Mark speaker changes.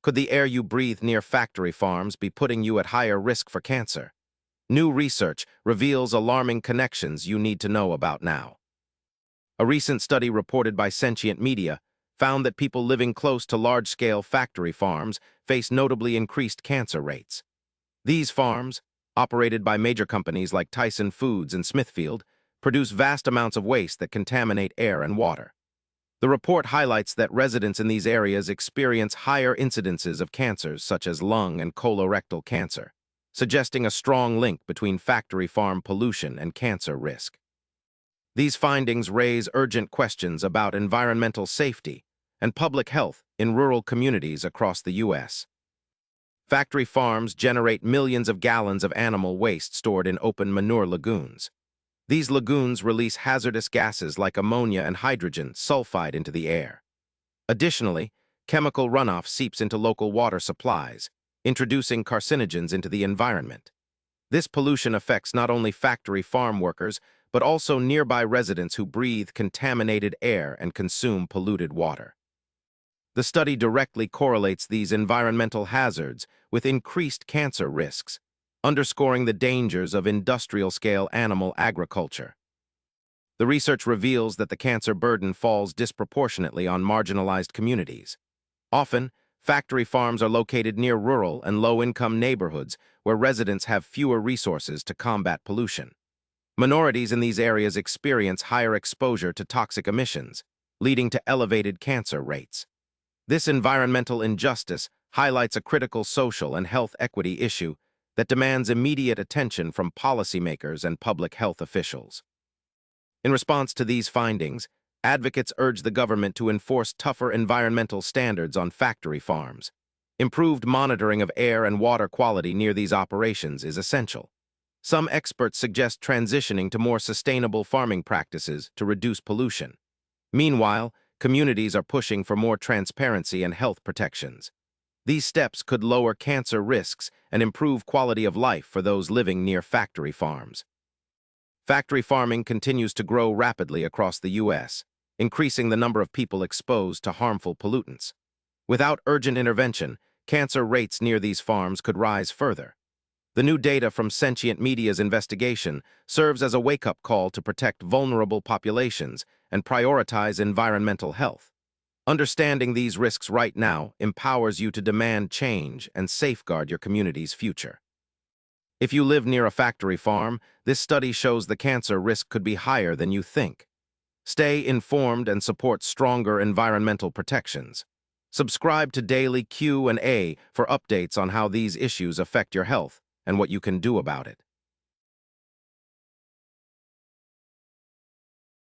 Speaker 1: Could the air you breathe near factory farms be putting you at higher risk for cancer? New research reveals alarming connections you need to know about now. A recent study reported by Sentient Media found that people living close to large-scale factory farms face notably increased cancer rates. These farms, operated by major companies like Tyson Foods and Smithfield, produce vast amounts of waste that contaminate air and water. The report highlights that residents in these areas experience higher incidences of cancers such as lung and colorectal cancer, suggesting a strong link between factory farm pollution and cancer risk. These findings raise urgent questions about environmental safety and public health in rural communities across the U.S. Factory farms generate millions of gallons of animal waste stored in open manure lagoons. These lagoons release hazardous gases like ammonia and hydrogen sulfide into the air. Additionally, chemical runoff seeps into local water supplies, introducing carcinogens into the environment. This pollution affects not only factory farm workers, but also nearby residents who breathe contaminated air and consume polluted water. The study directly correlates these environmental hazards with increased cancer risks, underscoring the dangers of industrial-scale animal agriculture. The research reveals that the cancer burden falls disproportionately on marginalized communities. Often, factory farms are located near rural and low-income neighborhoods where residents have fewer resources to combat pollution. Minorities in these areas experience higher exposure to toxic emissions, leading to elevated cancer rates. This environmental injustice highlights a critical social and health equity issue that demands immediate attention from policymakers and public health officials. In response to these findings, advocates urge the government to enforce tougher environmental standards on factory farms. Improved monitoring of air and water quality near these operations is essential. Some experts suggest transitioning to more sustainable farming practices to reduce pollution. Meanwhile, communities are pushing for more transparency and health protections. These steps could lower cancer risks and improve quality of life for those living near factory farms. Factory farming continues to grow rapidly across the U.S., increasing the number of people exposed to harmful pollutants. Without urgent intervention, cancer rates near these farms could rise further. The new data from Sentient Media's investigation serves as a wake-up call to protect vulnerable populations and prioritize environmental health. Understanding these risks right now empowers you to demand change and safeguard your community's future. If you live near a factory farm, this study shows the cancer risk could be higher than you think. Stay informed and support stronger environmental protections. Subscribe to Daily Q&A for updates on how these issues affect your health and what you can do about it.